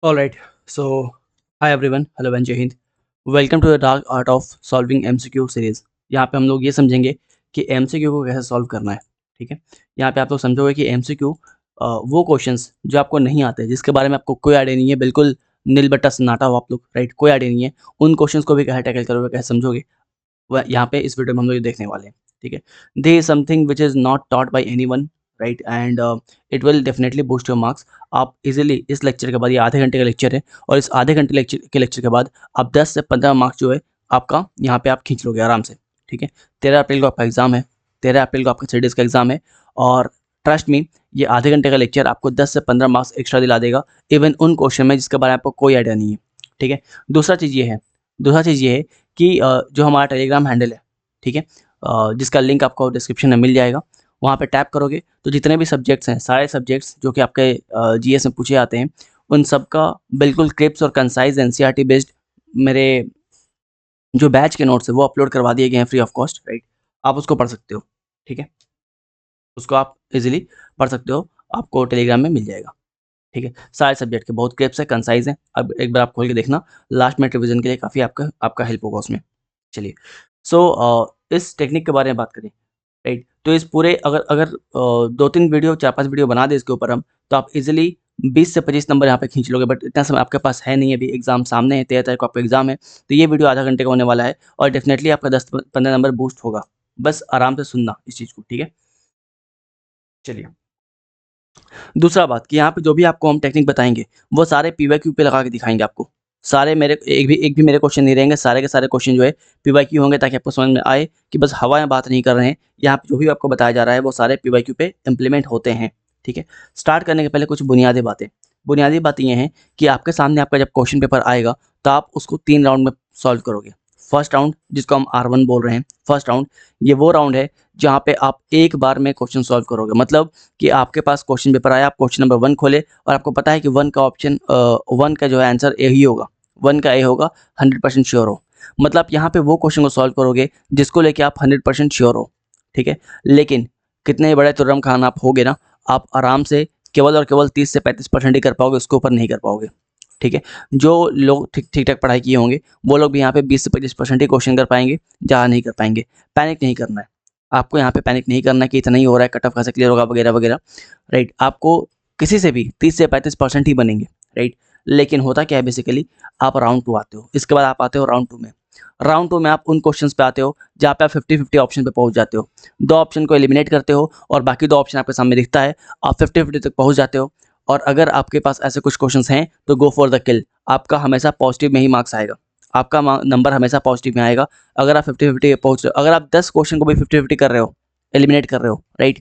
All right. So, hi everyone. Hello and Jai Hind. Welcome to the Dark Art of Solving MCQ series. यहाँ पे हम लोग ये समझेंगे कि MCQ को कैसे सॉल्व करना है। ठीक है। यहाँ पे आप लोग समझोगे कि MCQ वो क्वेश्चंस जो आपको नहीं आते, जिसके बारे में आपको कोई आइडिया नहीं है, बिल्कुल नील बट्टा सन्नाटा हो आप लोग, राइट, कोई आइडिया नहीं है, उन क्वेश्चंस को भी कैसे टैकल करोगे, कैसे समझोगे, वह यहाँ पे इस वीडियो में हम लोग ये देखने वाले हैं। ठीक है। There is something which is not taught by anyone, right, and it will definitely boost your marks. आप इजीली इस लेक्चर के बाद, ये आधे घंटे का लेक्चर है, और इस आधे घंटे लेक्चर के बाद आप 10 से 15 मार्क्स जो है आपका यहाँ पे आप खींच लोगे आराम से। ठीक है। 13 अप्रैल को आपका एग्जाम है, 13 अप्रैल को आपका 3 डेज का एग्जाम है, और ट्रस्ट मी, ये आधे घंटे का लेक्चर आपको 10 से 15 मार्क्स एक्स्ट्रा दिला देगा, इवन उन क्वेश्चन में जिसके बारे में आपको कोई आइडिया नहीं है। ठीक है। दूसरा चीज़ ये है कि जो हमारा टेलीग्राम हैंडल है, ठीक है, जिसका लिंक आपको डिस्क्रिप्शन में मिल जाएगा, वहाँ पे टैप करोगे तो जितने भी सब्जेक्ट्स हैं, सारे सब्जेक्ट्स जो कि आपके जीएस में पूछे जाते हैं, उन सब का बिल्कुल क्रिप्स और कंसाइज एनसीईआरटी बेस्ड मेरे जो बैच के नोट्स है वो अपलोड करवा दिए गए हैं फ्री ऑफ कॉस्ट, राइट। आप उसको पढ़ सकते हो। ठीक है। उसको आप इजीली पढ़ सकते हो, आपको टेलीग्राम में मिल जाएगा। ठीक है। सारे सब्जेक्ट के बहुत क्लिप्स है, कंसाइज है। अब एक बार आप खोल के देखना, लास्ट मिनट रिवीजन के लिए काफ़ी आपका आपका हेल्प होगा उसमें। चलिए, सो इस टेक्निक के बारे में बात करें, राइट, तो इस पूरे अगर अगर 2-3 वीडियो 4-5 वीडियो बना दें इसके ऊपर हम, तो आप इजीली 20 से 25 नंबर यहाँ पे खींच लोगे। बट इतना समय आपके पास है नहीं, अभी एग्जाम सामने है, 13 तारीख को आपका एग्जाम है, तो ये वीडियो आधा घंटे का होने वाला है, और डेफिनेटली आपका 10-15 नंबर बूस्ट होगा। बस आराम से सुनना इस चीज़ को। ठीक है। चलिए, दूसरा बात कि यहाँ पे जो भी आपको हम टेक्निक बताएँगे, वो सारे पीवाईक्यू पे लगा के दिखाएँगे आपको। सारे मेरे एक भी मेरे क्वेश्चन नहीं रहेंगे, सारे के सारे क्वेश्चन जो है पीवाईक्यू होंगे, ताकि आपको समझ में आए कि बस हवा में बात नहीं कर रहे हैं। यहाँ पे जो भी आपको बताया जा रहा है वो सारे पीवाईक्यू पे इम्प्लीमेंट होते हैं। ठीक है। स्टार्ट करने के पहले कुछ बुनियादी बातें। बुनियादी बात ये हैं कि आपके सामने आपका जब क्वेश्चन पेपर आएगा, तो आप उसको 3 राउंड में सॉल्व करोगे। फर्स्ट राउंड, जिसको हम R1 बोल रहे हैं, फर्स्ट राउंड, ये वो राउंड है जहाँ पे आप एक बार में क्वेश्चन सॉल्व करोगे। मतलब कि आपके पास क्वेश्चन पेपर आया, आप क्वेश्चन नंबर 1 खोले, और आपको पता है कि 1 का ऑप्शन 1 का जो है आंसर ए ही होगा, 1 का ए होगा, 100% श्योर हो। मतलब आप यहाँ पे वो क्वेश्चन को सॉल्व करोगे जिसको लेके आप 100% श्योर हो। ठीक है। लेकिन कितने बड़े तुर्रम खान आप होगे ना, आप आराम से केवल और केवल 30 से 35% ही कर पाओगे, उसके ऊपर नहीं कर पाओगे। ठीक है। जो लोग ठीक ठाक पढ़ाई किए होंगे, वो लोग भी यहाँ पे 20 से 25% ही क्वेश्चन कर पाएंगे, ज़्यादा नहीं कर पाएंगे। पैनिक नहीं करना है आपको, यहाँ पे पैनिक नहीं करना है कि इतना ही हो रहा है, कट ऑफ कैसे क्लियर होगा वगैरह वगैरह, राइट। आपको किसी से भी 30 से 35% ही बनेंगे, राइट। लेकिन होता क्या है, बेसिकली आप राउंड 2 आते हो, इसके बाद आप आते हो राउंड 2 में। राउंड 2 में आप उन क्वेश्चंस पे आते हो जहाँ पे आप 50-50 ऑप्शन पे पहुँच जाते हो। 2 ऑप्शन को एलिमिनेट करते हो, और बाकी 2 ऑप्शन आपके सामने दिखता है, आप 50-50 तक पहुँच जाते हो। और अगर आपके पास ऐसे कुछ क्वेश्चंस हैं, तो गो फॉर द किल। आपका हमेशा पॉजिटिव में ही मार्क्स आएगा, आपका नंबर हमेशा पॉजिटिव में आएगा। अगर आप 50-50 पहुँच रहे हो, अगर आप 10 क्वेश्चन को भी 50-50 कर रहे हो, एलिमिनेट कर रहे हो, राइट,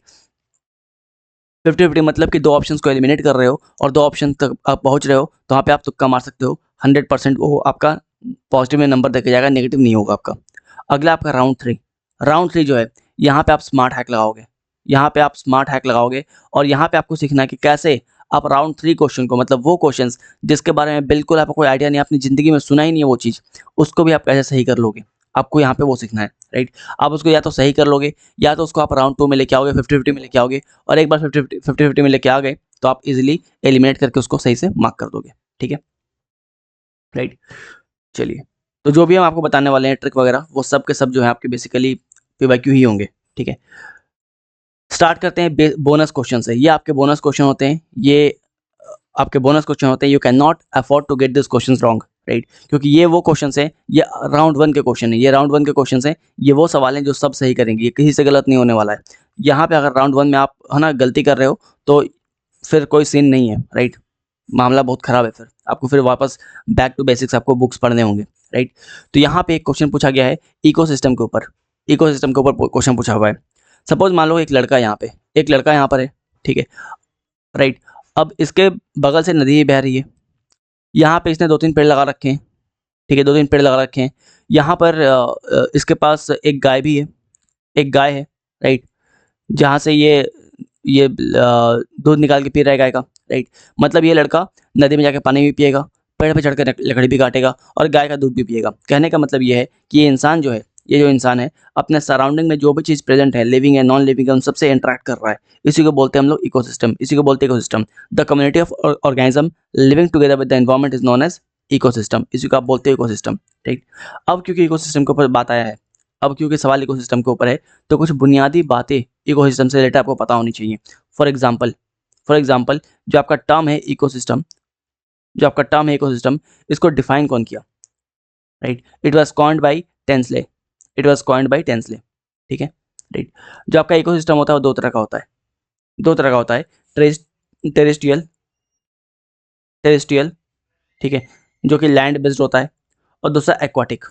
50-50 मतलब कि 2 ऑप्शंस को एलिमिनेट कर रहे हो और 2 ऑप्शन तक आप पहुँच रहे हो, तो वहाँ पे आप तुक्का मार सकते हो। 100% वो आपका पॉजिटिव में नंबर देके जाएगा, नेगेटिव नहीं होगा आपका। अगला आपका राउंड 3। राउंड 3 जो है, यहाँ पे आप स्मार्ट हैक लगाओगे। यहाँ पे आप स्मार्ट हैक लगाओगे, और यहाँ पे आपको सीखना है कि कैसे आप राउंड 3 क्वेश्चन को, मतलब वो क्वेश्चंस जिसके बारे में बिल्कुल आपको कोई आइडिया नहीं, आपने ज़िंदगी में सुना ही नहीं है वो चीज़, उसको भी आप कैसे सही कर लोगे। आपको यहाँ पे वो सीखना है, राइट। आप उसको या तो सही कर लोगे, या तो उसको आप राउंड 2 में लेके आओगे, 50-50 में लेके आओगे, और एक बार 50-50 में लेके आ गए, तो आप इजीली एलिमिनेट करके उसको सही से मार्क कर दोगे। ठीक है, राइट। चलिए, तो जो भी हम आपको बताने वाले हैं ट्रिक वगैरह, वो सब के सब जो है आपके बेसिकली पीवाईक्यू ही होंगे। ठीक है। स्टार्ट करते हैं बोनस क्वेश्चन से। ये आपके बोनस क्वेश्चन होते हैं, ये आपके बोनस क्वेश्चन होते हैं। You can not afford to get this question wrong, right, क्योंकि ये वो क्वेश्चन है, ये राउंड 1 के क्वेश्चन है, ये राउंड 1 के क्वेश्चन है, ये वो सवाल हैं जो सब सही करेंगे, ये किसी से गलत नहीं होने वाला है। यहाँ पे अगर राउंड 1 में आप है ना गलती कर रहे हो, तो फिर कोई सीन नहीं है, राइट, मामला बहुत खराब है, फिर आपको फिर वापस बैक टू बेसिक्स आपको बुक्स पढ़ने होंगे, राइट। तो यहाँ पे एक क्वेश्चन पूछा गया है इकोसिस्टम के ऊपर, इकोसिस्टम के ऊपर क्वेश्चन पूछा हुआ है। सपोज मान लो एक लड़का यहाँ पे, एक लड़का यहाँ पर है, ठीक है, राइट। अब इसके बगल से नदी बह रही है, यहाँ पे इसने 2-3 पेड़ लगा रखे हैं, ठीक है, 2-3 पेड़ लगा रखे हैं। यहाँ पर इसके पास एक गाय भी है, एक गाय है, राइट, जहाँ से ये दूध निकाल के पी रहा है गाय का, राइट। मतलब ये लड़का नदी में जाके पानी भी पिएगा, पेड़ पे चढ़ कर लकड़ी भी काटेगा, और गाय का दूध भी पिएगा। कहने का मतलब ये है कि ये इंसान जो है, ये जो इंसान है अपने सराउंडिंग में जो भी चीज़ प्रेजेंट है, लिविंग है, नॉन लिविंग है, उन सबसे इंटरेक्ट कर रहा है। इसी को बोलते हैं हम लोग इकोसिस्टम, इसी को बोलते हैं ecosystem. The community of organism living together with the environment is known as ecosystem, इसी को आप बोलते हैं इकोसिस्टम। ठीक, अब क्योंकि इकोसिस्टम के ऊपर बात आया है, अब क्योंकि सवाल इकोसिस्टम के ऊपर है, तो कुछ बुनियादी बातें इकोसिस्टम से रिलेटेड आपको पता होनी चाहिए। फॉर एग्जाम्पल जो आपका टर्म है इकोसिस्टम, इसको डिफाइन कौन किया? Right, it was coined bye Tansley, ठीक है। राइट, जो आपका इकोसिस्टम होता है वो दो तरह का होता है, टेरेस्ट्रियल, ठीक है, जो कि लैंड बेस्ड होता है, और दूसरा एक्वाटिक।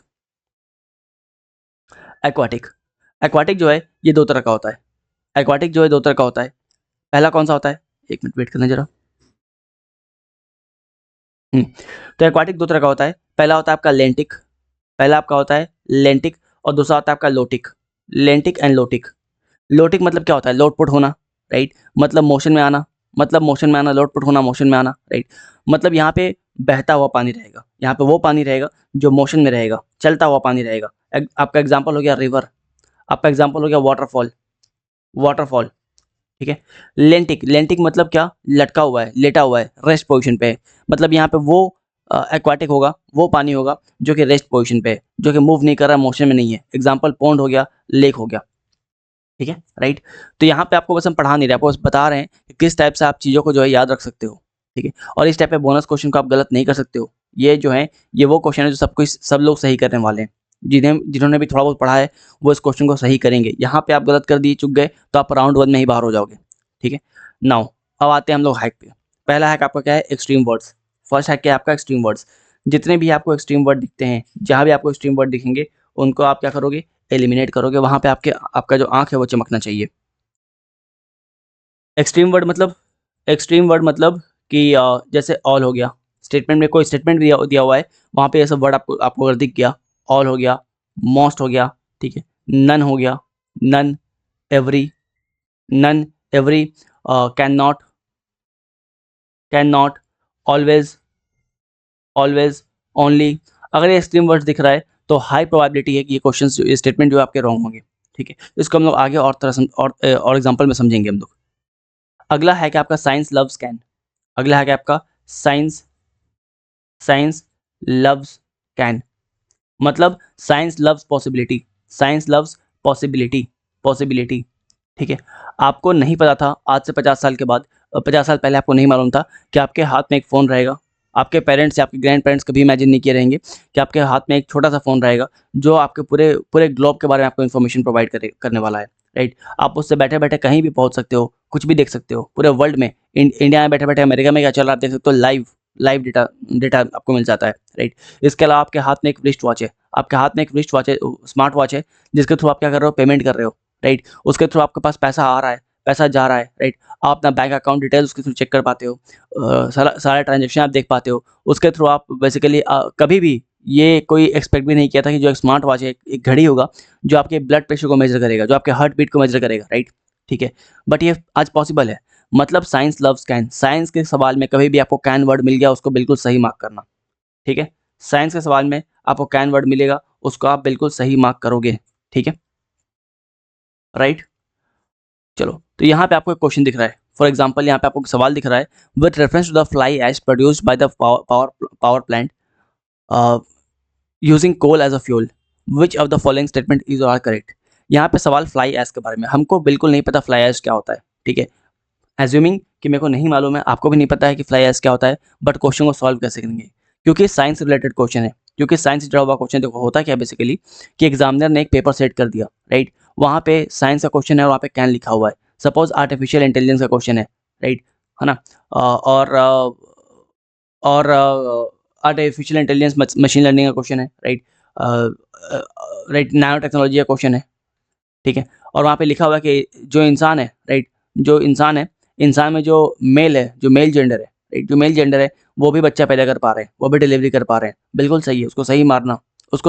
एक्वाटिक जो है ये दो तरह का होता है। पहला कौन सा होता है? एक मिनट वेट करना जरा। तो एक्वाटिक दो तरह का होता है। पहला होता है आपका लेंटिक, और दूसरा होता है आपका लोटिक। लेंटिक and lotic. लोटिक मतलब क्या होता है? लोट पुट होना, राइट, मतलब मोशन में आना, लोट पुट होना, मोशन में आना, राइट। मतलब यहाँ पे बहता हुआ पानी रहेगा, यहाँ पे वो पानी रहेगा जो मोशन में रहेगा, चलता हुआ पानी रहेगा। आपका एग्जाम्पल हो गया रिवर, आपका एग्जाम्पल हो गया वाटरफॉल, ठीक है। लेंटिक मतलब क्या? लटका हुआ है, लेटा हुआ है, रेस्ट पोजीशन पे है। मतलब यहाँ पे वो एक्वाटिक होगा, वो पानी होगा जो कि रेस्ट पोजीशन पे है, जो कि मूव नहीं कर रहा, मोशन में नहीं है। एग्जाम्पल पॉन्ड हो गया, लेक हो गया, ठीक है, राइट। तो यहाँ पे आपको बस हम पढ़ा नहीं रहे, आपको बस बता रहे हैं कि किस टाइप से आप चीज़ों को जो है याद रख सकते हो, ठीक है। और इस टाइप के बोनस क्वेश्चन को आप गलत नहीं कर सकते हो। ये जो है ये वो क्वेश्चन है जो सब लोग सही करने वाले हैं। जिन्होंने भी थोड़ा बहुत पढ़ा है वो इस क्वेश्चन को सही करेंगे। यहाँ पे आप गलत कर दिए, चुक गए, तो आप राउंड 1 में ही बाहर हो जाओगे, ठीक है। नाउ अब आते हैं हम लोग हैक पे। पहला हैक आपका क्या है? Extreme words. फर्स्ट हैक क्या है आपका? Extreme words. जितने भी आपको एक्सट्रीम वर्ड दिखते हैं, जहाँ भी आपको एक्सट्रीम वर्ड दिखेंगे, उनको आप क्या करोगे? एलिमिनेट करोगे। वहाँ पे आपका जो आँख है वो चमकना चाहिए। एक्सट्रीम वर्ड मतलब कि जैसे ऑल हो गया, स्टेटमेंट में कोई स्टेटमेंट दिया हुआ है, वहाँ पे ये सब वर्ड आपको अगर दिख गया, ऑल हो गया, मोस्ट हो गया, ठीक है, नन हो गया, none, every, can not, always, only. अगर ये एक्सट्रीम वर्ड्स दिख रहा है तो हाई प्रोबेबिलिटी है कि ये क्वेश्चन, ये स्टेटमेंट जो है आपके रॉन्ग होंगे, ठीक है। इसको हम लोग आगे और तरह और एग्जाम्पल में समझेंगे हम लोग। अगला है कि आपका साइंस लव्स कैन। अगला है कि आपका साइंस साइंस लव्स कैन, मतलब साइंस लव्स पॉसिबिलिटी, पॉसिबिलिटी, ठीक है। आपको नहीं पता था आज से 50 साल के बाद, 50 साल पहले आपको नहीं मालूम था कि आपके हाथ में एक फ़ोन रहेगा। आपके पेरेंट्स या आपके ग्रैंड पेरेंट्स कभी इमेजिन नहीं किए रहेंगे कि आपके हाथ में एक छोटा सा फ़ोन रहेगा जो आपके पूरे पूरे ग्लोब के बारे में आपको इन्फॉर्मेशन प्रोवाइड करने वाला है, राइट। आप उससे बैठे बैठे कहीं भी पहुंच सकते हो, कुछ भी देख सकते हो पूरे वर्ल्ड में। इंडिया में बैठे बैठे अमेरिका में क्या चल रहा है आप देख सकते हो, लाइव लाइव डेटा आपको मिल जाता है, राइट। इसके अलावा आपके हाथ में एक रिस्ट वॉच है, स्मार्ट वॉच है, जिसके थ्रू आप क्या कर रहे हो? पेमेंट कर रहे हो, राइट। उसके थ्रू आपके पास पैसा आ रहा है, पैसा जा रहा है, राइट। आप अपना बैंक अकाउंट डिटेल्स उसके थ्रू चेक कर पाते हो, सारा ट्रांजेक्शन आप देख पाते हो। उसके थ्रू आप बेसिकली कभी भी ये कोई एक्सपेक्ट भी नहीं किया था कि जो एक स्मार्ट वॉच है, एक घड़ी होगा जो आपके ब्लड प्रेशर को मेजर करेगा, जो आपके हार्ट बीट को मेजर करेगा, राइट, ठीक है। बट ये आज पॉसिबल है। मतलब साइंस लव्स कैन, साइंस के सवाल में कभी भी आपको कैन वर्ड मिल गया उसको बिल्कुल सही मार्क करना, ठीक है। साइंस के सवाल में आपको कैन वर्ड मिलेगा, उसको आप बिल्कुल सही मार्क करोगे, ठीक है, राइट। चलो, तो यहाँ पे आपको एक क्वेश्चन दिख रहा है। फॉर एग्जाम्पल यहाँ पे आपको सवाल दिख रहा है, with reference to the fly ash produced by the power plant using coal as a fuel, which of the following statement is are correct. यहाँ पे सवाल फ्लाई एश के बारे में, हमको बिल्कुल नहीं पता फ्लाई एश क्या होता है, ठीक है। एज्यूमिंग कि मेरे को नहीं मालूम है, आपको भी नहीं पता है कि फ्लाई एश क्या होता है, बट क्वेश्चन को सॉल्व कैसे करेंगे, क्योंकि साइंस रिलेटेड क्वेश्चन है। क्योंकि साइंस से जुड़ा हुआ क्वेश्चन देखो होता क्या बेसिकली, कि एग्जामिनर ने एक पेपर सेट कर दिया, राइट। वहाँ पे साइंस का क्वेश्चन है और वहाँ पे कैन लिखा हुआ है। सपोज आर्टिफिशियल इंटेलिजेंस का क्वेश्चन है, राइट, है ना। और आर्टिफिशियल इंटेलिजेंस मशीन लर्निंग का क्वेश्चन है, राइट, राइट, नैनो टेक्नोलॉजी का क्वेश्चन है, ठीक है। और वहाँ पे लिखा हुआ है कि जो इंसान है, राइट, इंसान में जो मेल है, जो मेल जेंडर है, राइट, जो मेल जेंडर है वो भी बच्चा पैदा कर पा रहे हैं, वो भी डिलीवरी कर पा रहे हैं। बिल्कुल सही है, उसको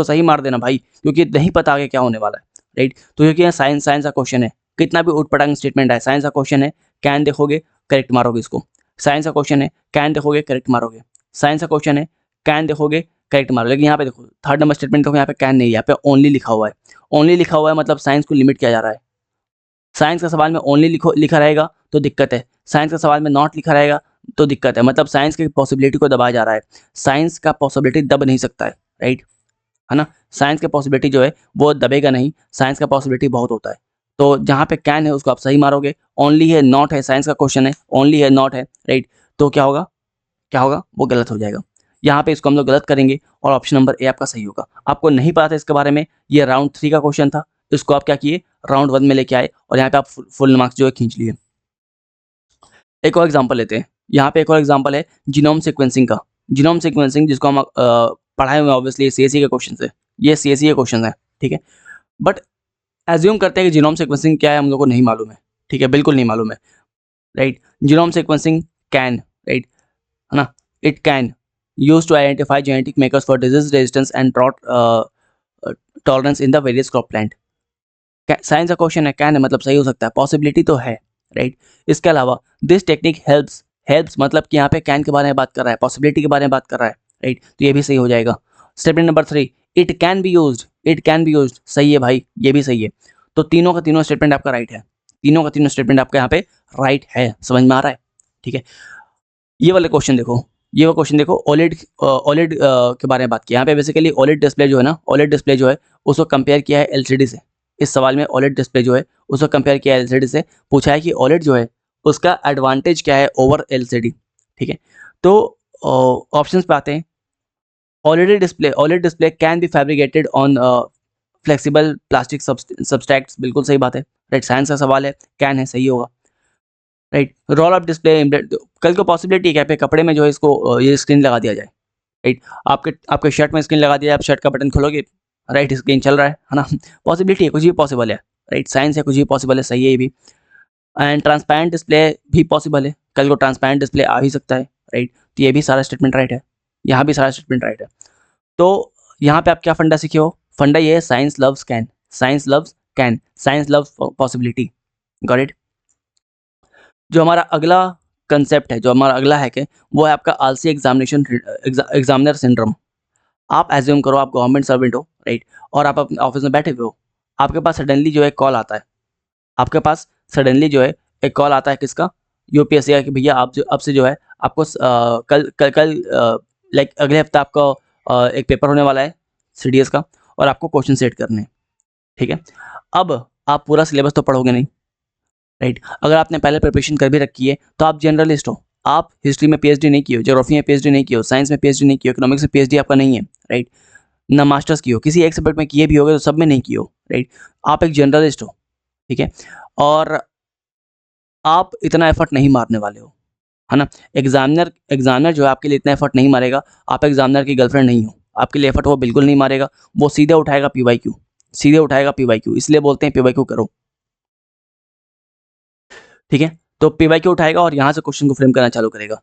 सही मार देना भाई, क्योंकि नहीं पता आगे क्या होने वाला है, राइट। तो क्योंकि यहाँ साइंस साइंस का क्वेश्चन है, कितना भी उटपटांग स्टेटमेंट है, साइंस का क्वेश्चन है, कैन देखोगे करेक्ट मारोगे इसको। साइंस का क्वेश्चन है, कैन देखोगे करेक्ट मारोगे। साइंस का क्वेश्चन है, कैन देखोगे करेक्ट मारो। लेकिन यहाँ पे देखो थर्ड नंबर स्टेटमेंट देखो, यहाँ पे कैन नहीं है, यहाँ पे ओनली लिखा हुआ है। ओनली लिखा हुआ है मतलब साइंस को लिमिट किया जा रहा है। साइंस का सवाल में ओनली लिखा रहेगा तो दिक्कत है, साइंस का सवाल में नॉट लिखा रहेगा तो दिक्कत है, मतलब साइंस की पॉसिबिलिटी को दबाया जा रहा है। साइंस का पॉसिबिलिटी दब नहीं सकता है, राइट, है ना। साइंस का पॉसिबिलिटी जो है वो दबेगा नहीं, साइंस का पॉसिबिलिटी बहुत होता है। तो जहाँ पे कैन है उसको आप सही मारोगे, ओनली है नॉट है, साइंस का क्वेश्चन है, ओनली है नॉट है, राइट, तो क्या होगा, क्या होगा, वो गलत हो जाएगा। यहाँ पे इसको हम लोग गलत करेंगे और ऑप्शन नंबर ए आपका सही होगा। आपको नहीं पता था इसके बारे में, ये राउंड 3 का क्वेश्चन था, इसको आप क्या किए, राउंड 1 में लेके आए और यहाँ पे आप फुल मार्क्स जो है खींच लिए। एक और एग्जांपल लेते हैं, यहाँ पे एक और एग्जांपल है जीनोम सीक्वेंसिंग का। जीनोम सीक्वेंसिंग जिसको हम पढ़ाए हुए ऑब्वियसली सीएसई के क्वेश्चन है, ये सीएसई के क्वेश्चन है, ठीक है। बट एज्यूम करते हैं कि जीनोम सीक्वेंसिंग क्या है हम लोग को नहीं मालूम है, ठीक है, बिल्कुल नहीं मालूम है, right. Genome sequencing can, right, है ना, it can use to identify genetic makers for disease resistance and drought tolerance in the various crop plant. Science का क्वेश्चन है, कैन है मतलब सही हो सकता है, पॉसिबिलिटी तो है, राइट। इसके अलावा दिस टेक्निक हेल्प्स, हेल्प्स मतलब कि यहाँ पे कैन के बारे में बात कर रहा है, पॉसिबिलिटी के बारे में बात कर रहा है, राइट, तो ये भी सही हो जाएगा। Statement number 3, it can be used, it can be used, सही है भाई, ये भी सही है। तो तीनों का तीनों स्टेटमेंट आपका राइट है, तीनों का तीनों स्टेटमेंट आपका यहाँ पे राइट है, समझ में आ रहा है, ठीक है। ये वाले क्वेश्चन देखो, ये वाला क्वेश्चन देखो, ओलेड ओलेड के बारे में बात की। यहाँ पे बेसिकली ओलेड डिस्प्ले जो है ना, ओलेड डिस्प्ले जो है उसको कंपेयर किया है एलसीडी से। इस सवाल में ओलेड डिस्प्ले जो है उसको कंपेयर किया है एलसीडी से, पूछा है कि ओलेड जो है उसका एडवांटेज क्या है ओवर एलसीडी, ठीक है। तो ऑप्शंस पे आते हैं। OLED display can be fabricated on flexible plastic substrates, बिल्कुल सही बात है, राइट, साइंस का सवाल है, कैन है, सही होगा, राइट। रोल अप डिस्प्ले, कल को पॉसिबिलिटी क्या पे कपड़े में जो है इसको ये स्क्रीन लगा दिया जाए, राइट, आपके आपके शर्ट में स्क्रीन लगा दिया जाए, आप शर्ट का बटन खोलोगे, राइट, स्क्रीन चल रहा है ना, पॉसिबिलिटी है, कुछ भी पॉसिबल है, राइट, साइंस है, कुछ भी पॉसिबल है, सही है ये भी। एंड ट्रांसपेरेंट डिस्प्ले भी पॉसिबल है, कल को ट्रांसपेरेंट डिस्प्ले आ ही सकता है, राइट, तो ये भी सारा स्टेटमेंट राइट है, यहाँ भी सारा स्टेटमेंट राइट है। तो यहाँ पे आप क्या फंडा सीखे हो, फंडा ये है science loves can, science loves can, science loves possibility, got it. जो हमारा अगला कंसेप्ट है, जो हमारा अगला हैक है, वो है आपका आलसी एग्जामिनर सिंड्रोम। आप एज्यूम करो आप गवर्नमेंट सर्वेंट हो, राइट, और आप अपने ऑफिस में बैठे हुए हो, आपके पास सडनली जो है कॉल आता है, आपके पास सडनली जो है एक कॉल आता है, किसका, यूपीएससी का, कि भैया आप जो अब से जो है आपको कल लाइक अगले हफ्ते आपका एक पेपर होने वाला है सीडीएस का, और आपको क्वेश्चन सेट करने हैं, ठीक है। अब आप पूरा सिलेबस तो पढ़ोगे नहीं, राइट, अगर आपने पहले प्रिपरेशन कर भी रखी है तो आप जनरलिस्ट हो, आप हिस्ट्री में पीएचडी नहीं की हो, ज्योग्राफी में पीएचडी नहीं की हो, साइंस में पीएचडी नहीं की हो, इकोनॉमिक्स में पीएचडी आपका नहीं है, राइट, ना मास्टर्स की हो, किसी एक सब्जेक्ट में किए भी होगे तो सब में नहीं की हो, राइट, आप एक जनरलिस्ट हो, ठीक है, और आप इतना एफर्ट नहीं मारने वाले हो, है ना। एग्जामिनर जो है आपके लिए इतना एफर्ट नहीं मारेगा, आप एग्जामिनर की गर्लफ्रेंड नहीं हो, आपके लिए एफर्ट वो बिल्कुल नहीं मारेगा, वो सीधे उठाएगा पीवाईक्यू, सीधे उठाएगा पीवाईक्यू, इसलिए बोलते हैं पीवाईक्यू करो, ठीक है। तो पीवाईक्यू उठाएगा और यहाँ से क्वेश्चन को फ्रेम करना चालू करेगा।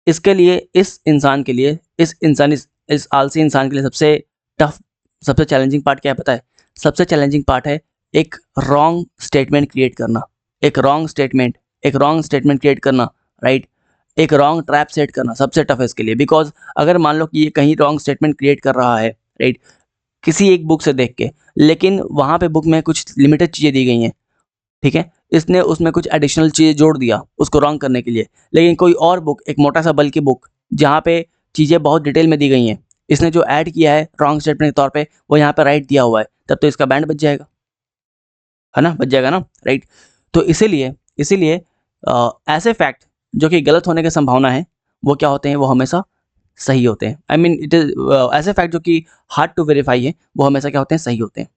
इसके लिए इस इंसान के लिए इस आलसी इंसान के लिए सबसे टफ, सबसे चैलेंजिंग पार्ट क्या है पता है, सबसे चैलेंजिंग पार्ट है एक रॉन्ग स्टेटमेंट क्रिएट करना, एक रॉन्ग स्टेटमेंट क्रिएट करना, राइट, एक रॉन्ग ट्रैप सेट करना सबसे टफ है इसके लिए। बिकॉज अगर मान लो कि ये कहीं रॉन्ग स्टेटमेंट क्रिएट कर रहा है, राइट, किसी एक बुक से देख के, लेकिन वहाँ पे बुक में कुछ लिमिटेड चीज़ें दी गई हैं, ठीक है, इसने उसमें कुछ एडिशनल चीज़ जोड़ दिया उसको रॉन्ग करने के लिए, लेकिन कोई और बुक, एक मोटा सा बल्कि बुक जहाँ पे चीज़ें बहुत डिटेल में दी गई हैं, इसने जो ऐड किया है रॉन्ग स्टेटमेंट के तौर पे वो यहाँ पे राइट दिया हुआ है, तब तो इसका बैंड बच जाएगा, है ना, बच जाएगा ना, राइट। तो इसीलिए इसीलिए ऐसे फैक्ट जो कि गलत होने की संभावना है वो क्या होते हैं, वो हमेशा सही होते हैं। आई मीन इट इज ऐसे फैक्ट जो कि हार्ड टू वेरीफाई है वो हमेशा क्या होते हैं, सही होते हैं,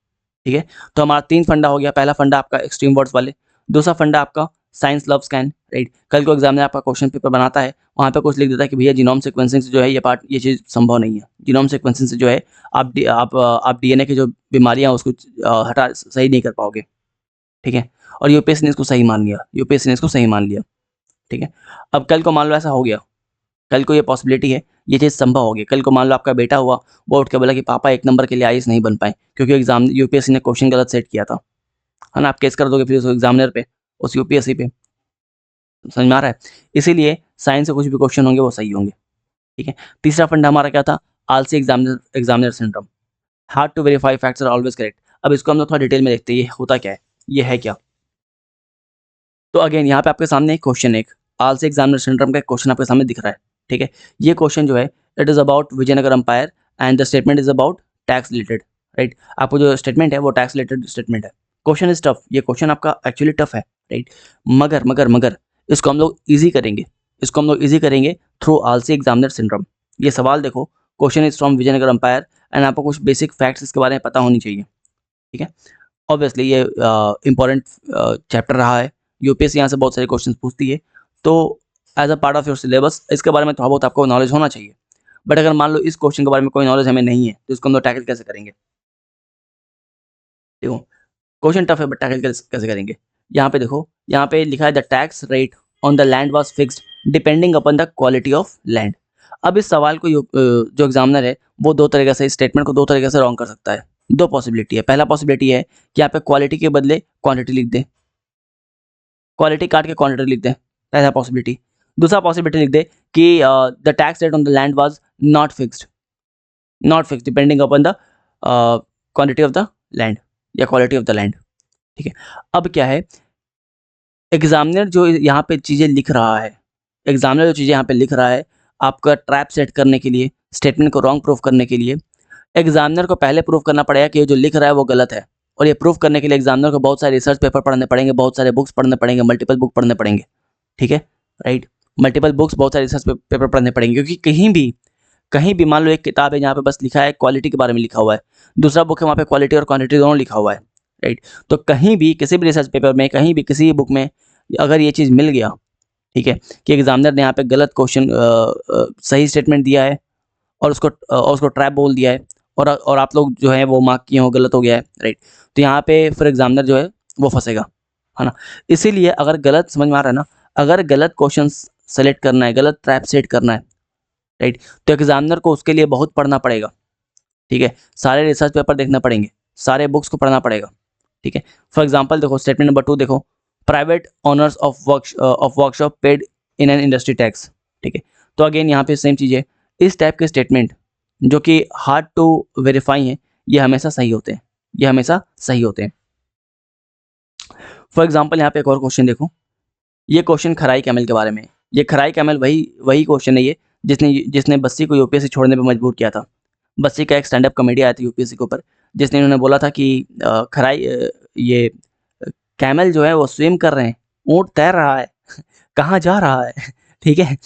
ठीक है। तो हमारा 3 फंडा हो गया, पहला फंडा आपका एक्सट्रीम वर्ड्स वाले, दूसरा फंडा आपका साइंस लव्स कैन, राइट, कल को एग्जाम में आपका क्वेश्चन पेपर बनाता है वहाँ पे कुछ लिख देता है कि भैया जीनोम सीक्वेंसिंग से जो है ये पार्ट, ये चीज़ संभव नहीं है, जीनोम सीक्वेंसिंग से जो है आप डीएनए की जो बीमारियाँ उसको हटा सही नहीं कर पाओगे, ठीक है, और यूपीएससी ने इसको सही मान लिया, यूपीएससी ने इसको सही मान लिया, ठीक है। अब कल को मान लो ऐसा हो गया, कल को ये पॉसिबिलिटी है, ये चीज़ संभव होगी, कल को मान लो आपका बेटा हुआ, वो उठ के बोला कि पापा 1 नंबर के लिए आईएएस नहीं बन पाए क्योंकि एग्जाम यूपीएससी ने क्वेश्चन गलत सेट किया था, है ना, आप केस कर दोगे फिर उस एग्जामिनर पे, उस यूपीएससी पे, समझ में आ रहा है। इसीलिए साइंस से कुछ भी क्वेश्चन होंगे वो सही होंगे, ठीक है। तीसरा फंडा हमारा क्या था, आलसी examiner syndrome, hard to verify facts are always correct. अब इसको हम लोग थोड़ा डिटेल में देखते हैं, ये होता क्या है, ये है क्या। तो अगेन यहाँ पे आपके सामने एक क्वेश्चन, एक आलसी एग्जामिनर सिंड्रोम का एक क्वेश्चन आपके सामने दिख रहा है, ठीक है। ये क्वेश्चन जो है, it is about Vijayanagar empire and the statement is about tax related, right. आपको जो स्टेटमेंट है वो टैक्स रिलेटेड स्टेटमेंट है। क्वेश्चन इज टफ, ये क्वेश्चन आपका एक्चुअली टफ है, राइट। मगर मगर मगर इसको हम लोग ईजी करेंगे, इसको हम लोग ईजी करेंगे थ्रू आलसी एग्जामिनर सिंड्रोम। ये सवाल देखो, question is from Vijayanagar empire and आपको कुछ बेसिक फैक्ट्स इसके बारे में पता होनी चाहिए, ठीक है। ऑब्वियसली ये इंपॉर्टेंट चैप्टर रहा है, यूपीएससी यहाँ से बहुत सारे क्वेश्चन पूछती है, तो as a part of your syllabus इसके बारे में थोड़ा बहुत आपको नॉलेज होना चाहिए। बट अगर मान लो इस क्वेश्चन के बारे में कोई नॉलेज हमें नहीं है, तो इसको हम लोग टैकल कैसे करेंगे। देखो क्वेश्चन टफ है बट टैकल कैसे करेंगे। यहाँ पे देखो, यहाँ पे लिखा है the tax rate on the land was fixed depending upon the quality of land. अब इस सवाल को जो एग्जामिनर है वो दो तरीके से, स्टेटमेंट को दो तरीके से रॉन्ग कर सकता है। दो पॉसिबिलिटी है। पहला पॉसिबिलिटी है कि यहाँ पे क्वालिटी के बदले क्वांटिटी लिख दे, क्वालिटी काट के क्वांटिटी लिख दे, पहला पॉसिबिलिटी। दूसरा पॉसिबिलिटी लिख दे कि the tax rate on the land was not fixed depending upon the quantity of the land या क्वालिटी ऑफ द लैंड, ठीक है। अब क्या है, एग्जामिनर जो यहाँ पे चीज़ें लिख रहा है, एग्जामिनर जो चीज़ें यहाँ पे लिख रहा है, आपका ट्रैप सेट करने के लिए, स्टेटमेंट को रॉन्ग प्रूफ करने के लिए एग्जामिनर को पहले प्रूफ करना पड़ेगा कि ये जो लिख रहा है वो गलत है। और ये प्रूफ करने के लिए एग्जामिनर को बहुत सारे रिसर्च पेपर पढ़ने पड़ेंगे, बहुत सारे बुक्स पढ़ने पड़ेंगे, मल्टीपल बुक पढ़ने पड़ेंगे, ठीक है, राइट। मल्टीपल बुक्स, बहुत सारे रिसर्च पेपर पढ़ने पड़ेंगे, क्योंकि कहीं भी मान लो एक किताब है जहाँ पे बस लिखा है क्वालिटी के बारे में लिखा हुआ है, दूसरा बुक है वहाँ पे क्वालिटी और क्वांटिटी दोनों लिखा हुआ है, राइट। तो कहीं भी किसी भी रिसर्च पेपर में, कहीं भी किसी भी बुक में अगर ये चीज़ मिल गया, ठीक है, कि एग्जामिनर ने यहाँ पे गलत क्वेश्चन सही स्टेटमेंट दिया है और उसको ट्रैप बोल दिया है, और आप लोग जो है वो मार्क किए हो गलत हो गया है, राइट। तो यहाँ पे फिर एग्जामिनर जो है वो फंसेगा, है ना। इसीलिए अगर गलत, समझ में आ रहा है ना, अगर गलत क्वेश्चन सेलेक्ट करना है, गलत ट्रैप सेट करना है, राइट, तो एग्जामिनर को उसके लिए बहुत पढ़ना पड़ेगा, ठीक है। सारे रिसर्च पेपर देखना पड़ेंगे, सारे बुक्स को पढ़ना पड़ेगा, ठीक है। फॉर एग्जाम्पल देखो, स्टेटमेंट नंबर 2 देखो, private honours of workshop paid in an industry tax, ठीक है। तो अगेन यहाँ पे सेम चीज़ है, इस टाइप के स्टेटमेंट जो कि हार्ड टू वेरीफाई हैं, ये हमेशा सही होते हैं, ये हमेशा सही होते हैं। फॉर एग्जाम्पल यहाँ पे एक और क्वेश्चन देखो, ये क्वेश्चन खराई कैमल के बारे में है। ये खराई कैमल वही क्वेश्चन है ये, जिसने बस्सी को यूपीएससी छोड़ने पे मजबूर किया था। बस्सी का एक स्टैंड अप कॉमेडी आया था यूपीएससी के ऊपर, जिसने इन्होंने बोला था कि ये कैमल जो है वो स्विम कर रहे हैं, ऊँट तैर रहा है, कहाँ जा रहा है, ठीक है।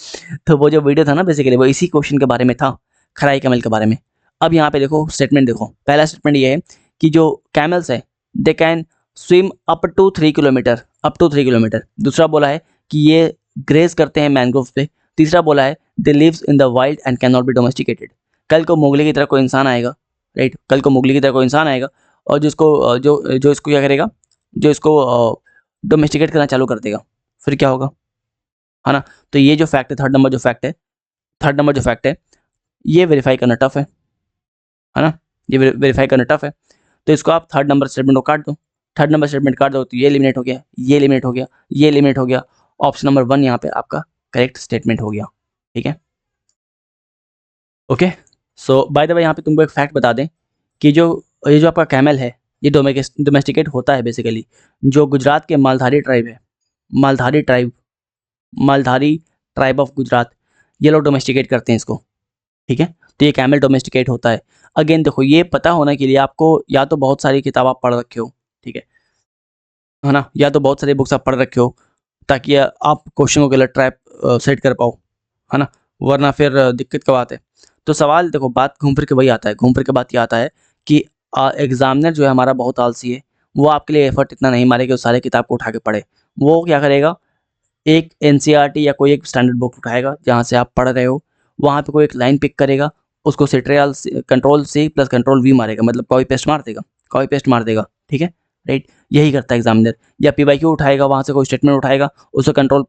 तो वो जो वीडियो था ना, बेसिकली वो इसी क्वेश्चन के बारे में था, खराई कैमल के बारे में। अब यहाँ पे देखो स्टेटमेंट देखो, पहला स्टेटमेंट ये है कि जो कैमल्स है they can swim up to 3 kilometre. दूसरा बोला है कि ये ग्रेज करते हैं मैंग्रोव पे। तीसरा बोला है they lives in the wild and can not be domesticated. कल को मोगली की तरह कोई इंसान आएगा, राइट, कल को मोगली की तरह कोई इंसान आएगा और जिसको जो इसको क्या करेगा, जो इसको डोमेस्टिकेट करना चालू कर देगा, फिर क्या होगा, है ना। तो ये जो फैक्ट है, थर्ड नंबर जो फैक्ट है, ये वेरीफाई करना टफ है ना, ये वेरीफाई करना टफ है। तो इसको आप थर्ड नंबर स्टेटमेंट को काट दो, थर्ड नंबर स्टेटमेंट काट दो तो ये एलिमिनेट हो गया, ये एलिमिनेट हो गया, ये एलिमिनेट हो गया। ऑप्शन नंबर 1 यहाँ पे आपका करेक्ट स्टेटमेंट हो गया, ठीक है। Okay, so by the way यहाँ पे तुमको एक फैक्ट बता दें कि ये जो आपका कैमल है, ये डोमेस्टिकेट होता है बेसिकली जो गुजरात के मालधारी ट्राइब है, मालधारी ट्राइब ऑफ गुजरात, ये लोग डोमेस्टिकेट करते हैं इसको, ठीक है। तो ये कैमल डोमेस्टिकेट होता है। अगेन देखो, ये पता होने के लिए आपको या तो बहुत सारी किताब आप पढ़ रखे हो, ठीक है ना, या तो बहुत सारी बुक्स आप पढ़ रखे हो ताकि आप क्वेश्चन को गलत ट्रैप सेट कर पाओ, है ना, वरना फिर दिक्कत का बात है। तो सवाल देखो, बात घूम फिर के वही आता है, घूम फिर के बात ये आता है कि एग्जामिनर जो है हमारा बहुत आलसी है, वो आपके लिए एफर्ट इतना नहीं मारेगा, उस सारे किताब को उठा के पढ़े। वो क्या करेगा, एक एनसीईआरटी या कोई एक स्टैंडर्ड बुक उठाएगा जहाँ से आप पढ़ रहे हो, वहाँ पे कोई एक लाइन पिक करेगा, उसको control C plus control V मारेगा, मतलब कॉपी पेस्ट मार देगा, ठीक है, राइट। यही करता है एग्जामिनर। या पीवाईक्यू उठाएगा, वहाँ से कोई स्टेटमेंट उठाएगा, उसको control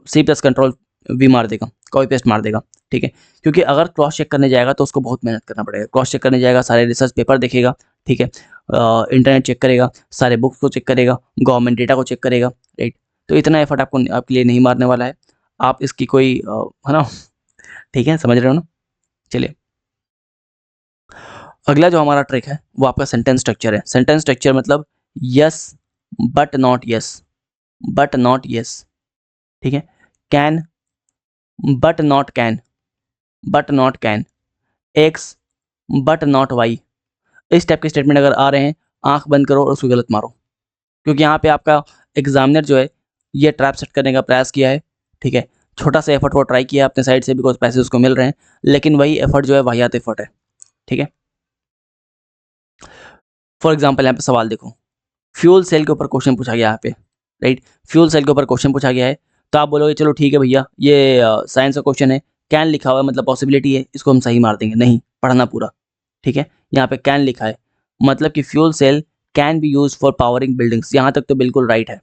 C plus control V मार देगा, कॉपी पेस्ट मार देगा, ठीक है। क्योंकि अगर क्रॉस चेक करने जाएगा तो उसको बहुत मेहनत करना पड़ेगा। क्रॉस चेक करने जाएगा, सारे रिसर्च पेपर देखेगा, ठीक है, इंटरनेट चेक करेगा, सारे बुक्स को चेक करेगा, गवर्नमेंट डेटा को चेक करेगा, राइट। तो इतना एफर्ट आपके लिए नहीं मारने वाला है। आप इसकी कोई है ना, ठीक है, समझ रहे हो ना। चलिए। अगला जो हमारा ट्रिक है वो आपका सेंटेंस स्ट्रक्चर है। सेंटेंस स्ट्रक्चर मतलब yes but not yes, but not yes, ठीक है। Can but not can, but not can, X but not Y. इस टाइप के स्टेटमेंट अगर आ रहे हैं, आंख बंद करो और उसको गलत मारो, क्योंकि यहाँ पे आपका एग्जामिनर जो है ये ट्रैप सेट करने का प्रयास किया है, ठीक है। छोटा सा एफर्ट वो ट्राई किया अपने साइड से, बिकॉज पैसे उसको मिल रहे हैं, लेकिन वही एफर्ट जो है वाहियात एफर्ट है, ठीक है। फॉर एग्जाम्पल यहाँ पे सवाल देखो, फ्यूल सेल के ऊपर क्वेश्चन पूछा गया यहाँ पे, राइट। फ्यूल सेल के ऊपर क्वेश्चन पूछा गया है, तो आप बोलोगे चलो ठीक है भैया, ये साइंस का क्वेश्चन है, कैन लिखा हुआ है मतलब पॉसिबिलिटी है, इसको हम सही मार देंगे। नहीं, पढ़ना पूरा, ठीक है। यहाँ पे कैन लिखा है मतलब कि fuel cell can be use for powering buildings. यहाँ तक तो बिल्कुल राइट है,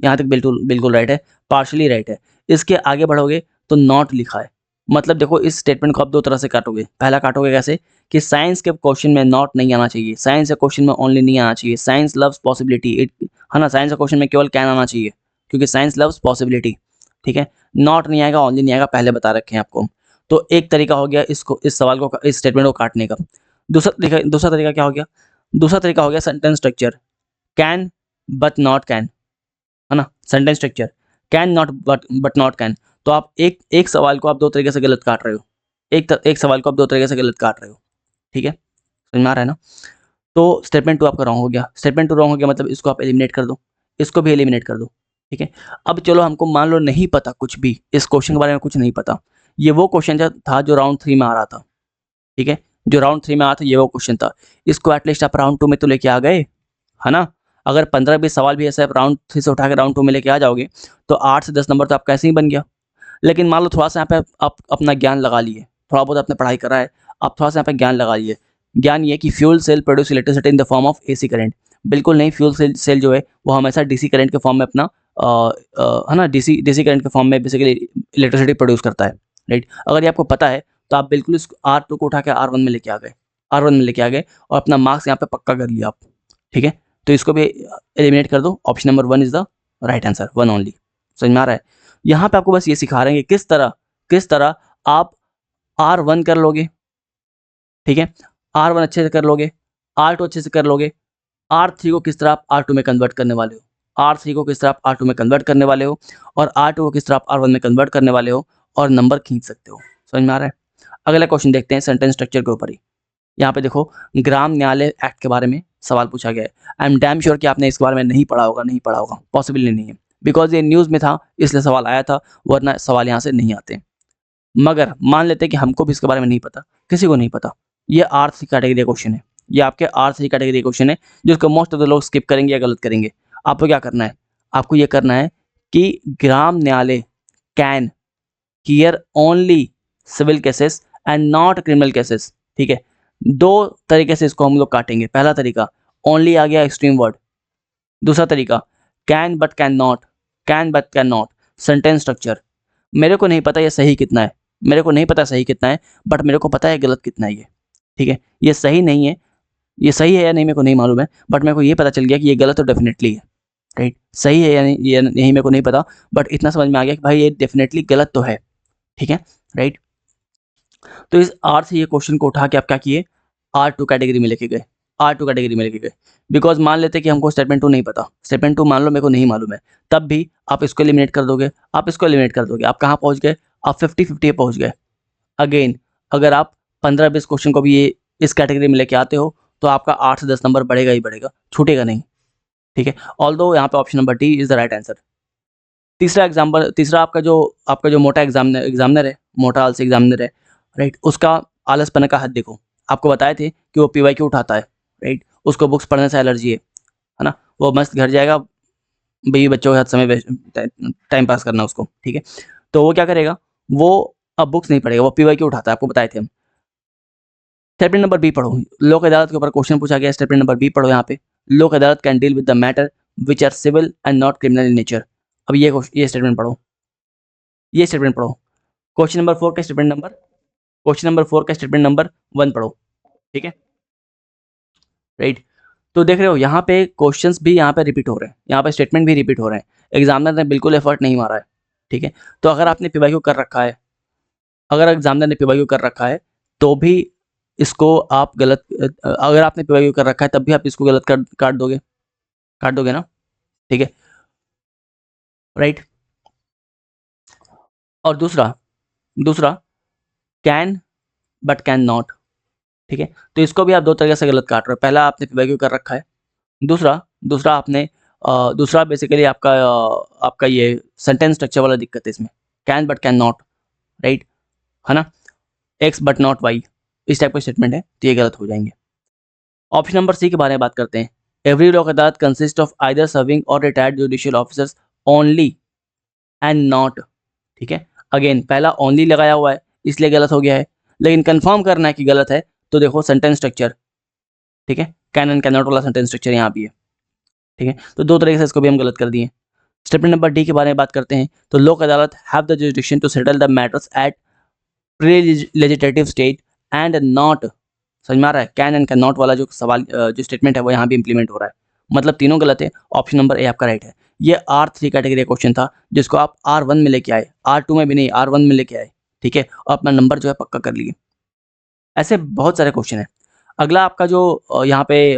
यहाँ तक बिल्कुल बिल्कुल राइट है, पार्शली राइट है। इसके आगे बढ़ोगे तो नॉट लिखा है, मतलब देखो इस स्टेटमेंट को आप दो तरह से काटोगे। पहला काटोगे कैसे कि साइंस के क्वेश्चन में नॉट नहीं आना चाहिए, साइंस के क्वेश्चन में ओनली नहीं आना चाहिए, साइंस लव्स पॉसिबिलिटी इट, है ना। साइंस के क्वेश्चन में केवल कैन आना चाहिए, क्योंकि साइंस लव्स पॉसिबिलिटी, ठीक है। नॉट नहीं आएगा, ओनली नहीं आएगा, पहले बता रखे हैं आपको। तो एक तरीका हो गया इसको, इस सवाल को, इस स्टेटमेंट को काटने का। दूसरा तरीका क्या हो गया? दूसरा तरीका हो गया sentence structure, can but not can, है ना। Sentence structure can not but not can. तो आप एक एक सवाल को आप दो तरीके से गलत काट रहे हो, एक सवाल को आप दो तरीके से गलत काट रहे हो, ठीक है। समझ में आ रहा है ना। तो स्टेटमेंट टू आपका रॉन्ग हो गया। स्टेटमेंट टू रॉन्ग हो गया मतलब इसको आप एलिमिनेट कर दो, इसको भी एलिमिनेट कर दो, ठीक है। अब चलो हमको मान लो नहीं पता कुछ भी, इस क्वेश्चन के बारे में कुछ नहीं पता, ये वो क्वेश्चन था जो राउंड 3 में आ रहा था, ठीक है। जो राउंड 3 में आया था ये वो क्वेश्चन था, इसको एटलीस्ट आप राउंड 2 में तो लेके आ गए, है ना। अगर 15-20 सवाल भी ऐसे आप राउंड 3 से उठा के राउंड 2 में लेके आ जाओगे तो 8 से 10 नंबर तो आपका ऐसे ही बन गया। लेकिन मान लो थोड़ा-सा यहाँ पे आप अपना ज्ञान लगा लिए, थोड़ा बहुत आपने पढ़ाई करा है, आप थोड़ा-सा यहाँ पे ज्ञान लगा लिए। ज्ञान ये कि fuel cell produce electricity in the form of AC current. बिल्कुल नहीं, फ्यूल सेल जो है वो हमेशा डीसी करंट के फॉर्म में अपना है ना, डीसी करंट के फॉर्म में बेसिकली इलेक्ट्रिसिटी प्रोड्यूस करता है, राइट। अगर ये आपको पता है तो आप बिल्कुल इस R2 को उठा के R1 में लेके आ गए, R1 में लेके आ गए और अपना मार्क्स यहाँ पे पक्का कर लिया आप, ठीक है। तो इसको भी एलिमिनेट कर दो, option number 1 is the right answer, 1 only. समझ में आ रहा है। यहाँ पे आपको बस ये सिखा रहे हैं कि किस तरह आप R1 कर लोगे, ठीक है। R1 अच्छे से कर लोगे, R2 अच्छे से कर लोगे, R3 को किस तरह आप R2 में कन्वर्ट करने वाले हो, R3 को किस तरह आप R2 में कन्वर्ट करने वाले हो, और R2 को किस तरह आप R1 में कन्वर्ट करने वाले हो, और नंबर खींच सकते हो। समझ में आ रहा है। अगला क्वेश्चन देखते हैं सेंटेंस स्ट्रक्चर के ऊपर ही। यहाँ पे देखो ग्राम न्यायालय एक्ट के बारे में सवाल पूछा गया है। आई एम डैम श्योर कि आपने इसके बारे में नहीं पढ़ा होगा, पॉसिबल नहीं है, बिकॉज ये न्यूज़ में था इसलिए सवाल आया था, वरना सवाल यहाँ से नहीं आते। मगर मान लेते हैं कि हमको भी इसके बारे में नहीं पता, किसी को नहीं पता, ये R3 कैटेगरी क्वेश्चन है, ये आपके R3 कैटेगरी क्वेश्चन है, जिसको मोस्ट ऑफ द लोग स्किप करेंगे या गलत करेंगे। आपको क्या करना है? आपको ये करना है कि Gram Nyayalaya can hear only civil cases and not criminal cases, ठीक है। दो तरीके से इसको हम लोग काटेंगे। पहला तरीका, ओनली आ गया एक्सट्रीम वर्ड। दूसरा तरीका, can but can not, can but can not. Sentence structure, मेरे को नहीं पता ये सही कितना है, मेरे को नहीं पता सही कितना है, बट मेरे को पता है गलत कितना है ये, ठीक है। ये सही नहीं है, ये सही है या नहीं मेरे को नहीं मालूम है, बट मेरे को ये पता चल गया कि ये गलत तो डेफिनेटली है, राइट। सही है या नहीं ये नहीं मेरे को नहीं पता, बट इतना समझ में आ गया कि भाई ये डेफिनेटली गलत तो है, ठीक है, राइट। तो इस R से ये क्वेश्चन को उठा के आप क्या किए, R2 कैटेगरी में लेके गए, R2 कैटेगरी में लेके गए। बिकॉज मान लेते कि हमको स्टेटमेंट 2 नहीं पता, स्टेटमेंट 2 मान लो मेरे को नहीं मालूम है, तब भी आप इसको एलिमिनेट कर दोगे, आप इसको एलिमिनेट कर दोगे, आप कहाँ पहुँच गए, आप 50-50 पहुँच गए। अगेन अगर आप 15-20 क्वेश्चन को भी ये इस कैटेगरी में लेके आते हो तो आपका 8 से 10 नंबर बढ़ेगा ही बढ़ेगा, छूटेगा नहीं, ठीक है। ऑल्दो यहाँ पे option number D is the right answer. तीसरा आपका जो मोटा एग्जामिनर है, मोटा आलसी एग्जामिनर है, राइट, उसका आलसपने का हद देखो। आपको बताए थे कि वो PYQ उठाता है, राइट, उसको बुक्स पढ़ने से एलर्जी है ना। वो मस्त घर जाएगा, बीवी बच्चों के साथ समय टाइम पास करना उसको, ठीक है। तो वो क्या करेगा, वो अब बुक्स नहीं पढ़ेगा, वो PYQ उठाता है, आपको बताए थे हम। स्टेटमेंट नंबर बी पढ़ो, लोक अदालत के ऊपर क्वेश्चन पूछा गया। स्टेटमेंट नंबर बी पढ़ो यहाँ पे, Lok Adalat can deal with the matter which are civil and not criminal in nature. अब ये स्टेटमेंट पढ़ो, ये स्टेटमेंट पढ़ो। क्वेश्चन नंबर 4 का स्टेटमेंट नंबर, क्वेश्चन नंबर 4 का स्टेटमेंट नंबर 1 पढ़ो, ठीक है, राइट। तो देख रहे हो यहाँ पे क्वेश्चंस भी यहाँ पे रिपीट हो रहे हैं, यहाँ पे स्टेटमेंट भी रिपीट हो रहे हैं। एग्जामिनर ने बिल्कुल एफर्ट नहीं मारा है, ठीक है। तो अगर आपने PYQ कर रखा है, अगर एग्जामिनर ने PYQ कर रखा है तो भी इसको आप गलत अगर आपने PYQ कर रखा है तब भी आप इसको गलत काट दोगे ना, ठीक है, राइट। और दूसरा दूसरा कैन बट कैन नॉट, ठीक है, तो इसको भी आप दो तरीके से गलत काट रहे हो। पहला आपने PYQ कर रखा है, दूसरा दूसरा आपने दूसरा बेसिकली आपका ये सेंटेंस स्ट्रक्चर वाला दिक्कत है इसमें, can but can not, right, है ना, एक्स बट नॉट वाई, इस टाइप का स्टेटमेंट है, तो ये गलत हो जाएंगे। ऑप्शन नंबर सी के बारे में बात करते हैं। एवरी लोक अदालत कंसिस्ट ऑफ आइदर सर्विंग और retired judicial officers only and not, ठीक है, अगेन पहला ओनली लगाया हुआ है इसलिए गलत हो गया है, लेकिन कंफर्म करना है कि गलत है तो देखो सेंटेंस स्ट्रक्चर, ठीक है, कैन एंड कैन नॉट वाला सेंटेंस स्ट्रक्चर यहाँ भी है, ठीक है, तो दो तरीके से इसको भी हम गलत कर दिए। स्टेटमेंट नंबर डी के बारे में बात करते हैं। तो Lok Adalat have the jurisdiction to settle the matters at pre-legislative stage and not, समझ में आ रहा है, कैन एंड कैन नॉट वाला जो सवाल जो स्टेटमेंट है वो यहाँ भी इंप्लीमेंट हो रहा है, मतलब तीनों गलत है, ऑप्शन नंबर ए आपका राइट है। ये R3 कैटेगरी का क्वेश्चन था जिसको आप R1 में लेके आए, R2 में भी नहीं, R1 में लेके आए, ठीक है, और अपना नंबर जो है पक्का कर लिए। ऐसे बहुत सारे क्वेश्चन है। अगला आपका जो यहाँ पे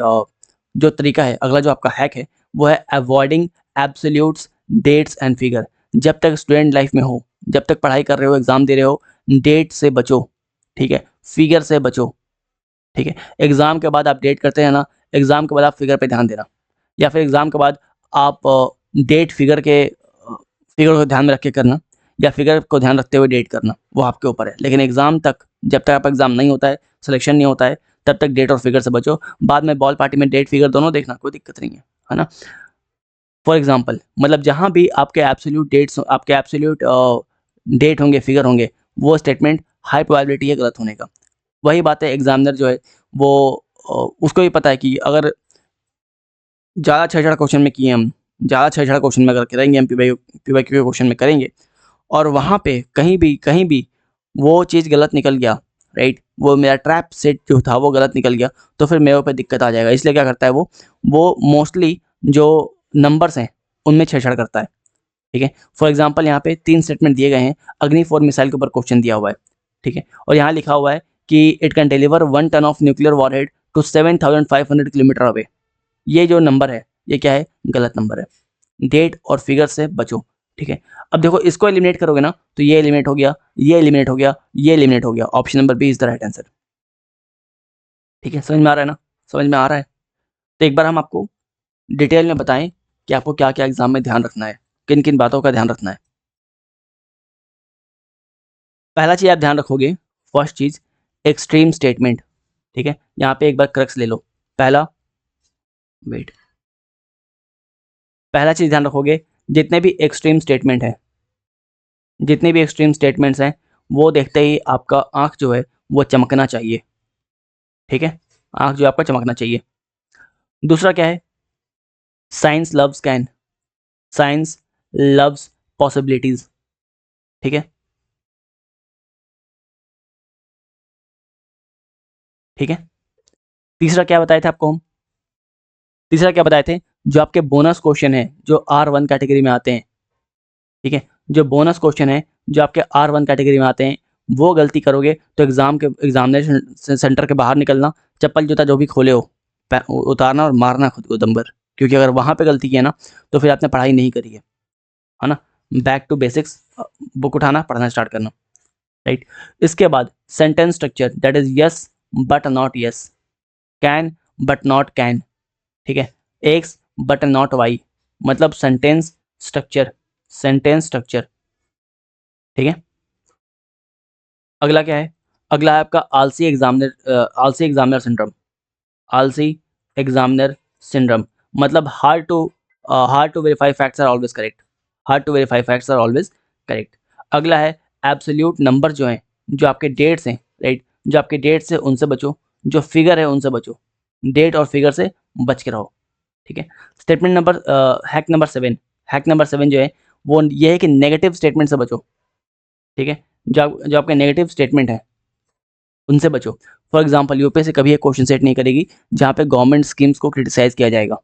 जो तरीका है, अगला जो आपका हैक है वो है avoiding absolutes, dates and figure. जब तक स्टूडेंट लाइफ में हो, जब तक पढ़ाई कर रहे हो, एग्जाम दे रहे हो, डेट से बचो, ठीक है, फिगर से बचो, ठीक है। एग्जाम के बाद आप डेट करते हैं ना, एग्जाम के बाद आप फिगर पे ध्यान देना, या फिर एग्जाम के बाद आप डेट फिगर को ध्यान में रख के करना, या फिगर को ध्यान रखते हुए डेट करना, वो आपके ऊपर है। लेकिन एग्जाम तक, जब तक आपका एग्जाम नहीं होता है, सिलेक्शन नहीं होता है, तब तक डेट और फिगर से बचो। बाद में बॉल पार्टी में डेट फिगर दोनों देखना, कोई दिक्कत नहीं है ना। फॉर एग्जाम्पल, मतलब जहाँ भी आपके एब्सोल्यूट डेट्स, आपके एब्सोल्यूट डेट होंगे, फिगर होंगे, वो स्टेटमेंट हाई प्रोबेबिलिटी है गलत होने का। वही बात है, एग्जामिनर जो है वो उसको भी पता है कि अगर ज़्यादा छेड़छाड़ क्वेश्चन में किए हम, ज़्यादा छेड़छाड़ क्वेश्चन में अगर करेंगे हम, PYQ के क्वेश्चन में करेंगे, और वहाँ पे कहीं भी वो चीज़ गलत निकल गया, राइट, वो मेरा ट्रैप सेट जो था वो गलत निकल गया, तो फिर मेरे ऊपर दिक्कत आ जाएगा। इसलिए क्या करता है वो मोस्टली जो नंबर्स हैं उनमें छेड़छाड़ करता है, ठीक है। फॉर एग्जाम्पल यहाँ पे 3 स्टेटमेंट दिए गए हैं, अग्नि 4 मिसाइल के ऊपर क्वेश्चन दिया हुआ है, ठीक है, और यहाँ लिखा हुआ है कि it can deliver 1 ton of nuclear warhead to 7500 kilometre away. ये जो नंबर है ये क्या है, गलत नंबर है। डेट और फिगर से बचो, ठीक है। अब देखो इसको एलिमिनेट करोगे ना, तो ये एलिमिनेट हो गया, ये एलिमिनेट हो गया, ये एलिमिनेट हो गया, option number B is the right answer, ठीक है। समझ में आ रहा है ना, समझ में आ रहा है। तो एक बार हम आपको डिटेल में बताएं कि आपको क्या क्या एग्जाम में ध्यान रखना है, किन किन बातों का ध्यान रखना है। पहला चीज आप ध्यान रखोगे, फर्स्ट चीज एक्सट्रीम स्टेटमेंट, ठीक है। यहाँ पे एक बार क्रक्स ले लो। पहला वेट पहला चीज ध्यान रखोगे, जितने भी एक्सट्रीम स्टेटमेंट है, जितने भी एक्सट्रीम स्टेटमेंट्स हैं, वो देखते ही आपका आंख जो है वो चमकना चाहिए, ठीक है, आंख जो आपका चमकना चाहिए। दूसरा क्या है, science loves can, science loves possibilities, ठीक है, ठीक है। तीसरा क्या बताए थे आपको हम, तीसरा क्या बताए थे, जो आपके बोनस क्वेश्चन है जो R1 कैटेगरी में आते हैं, ठीक है, जो बोनस क्वेश्चन है जो आपके R1 कैटेगरी में आते हैं, वो गलती करोगे तो एग्जामिनेशन सेंटर के बाहर निकलना, चप्पल जूता जो भी खोले हो उतारना और मारना खुद को दम भर, क्योंकि अगर वहाँ पे गलती की है ना तो फिर आपने पढ़ाई नहीं करी है ना। बैक टू बेसिक्स, बुक उठाना, पढ़ना स्टार्ट करना, राइट। इसके बाद sentence structure, that is yes but not yes, can but not can, ठीक है, एक्स बट नॉट वाई, मतलब सेंटेंस स्ट्रक्चर, सेंटेंस स्ट्रक्चर, ठीक है। अगला क्या है, अगला है आपका आलसी एग्जामिनर सिंड्रोम, आलसी एग्जामिनर सिंड्रोम, मतलब hard to verify facts are always correct, hard to verify facts are always correct. अगला है एब्सोल्यूट नंबर जो हैं, जो आपके डेट्स हैं, राइट, जो आपके डेट्स है उनसे बचो, जो फिगर है उनसे बचो, डेट और फिगर से बच के रहो, ठीक है। Statement number hack number 7, hack number 7 जो है वो ये है कि नेगेटिव स्टेटमेंट से बचो, ठीक है, जो आपके नेगेटिव स्टेटमेंट है उनसे बचो। फॉर एग्जांपल यूपीएससी कभी एक क्वेश्चन सेट नहीं करेगी जहाँ पे गवर्नमेंट स्कीम्स को क्रिटिसाइज किया जाएगा,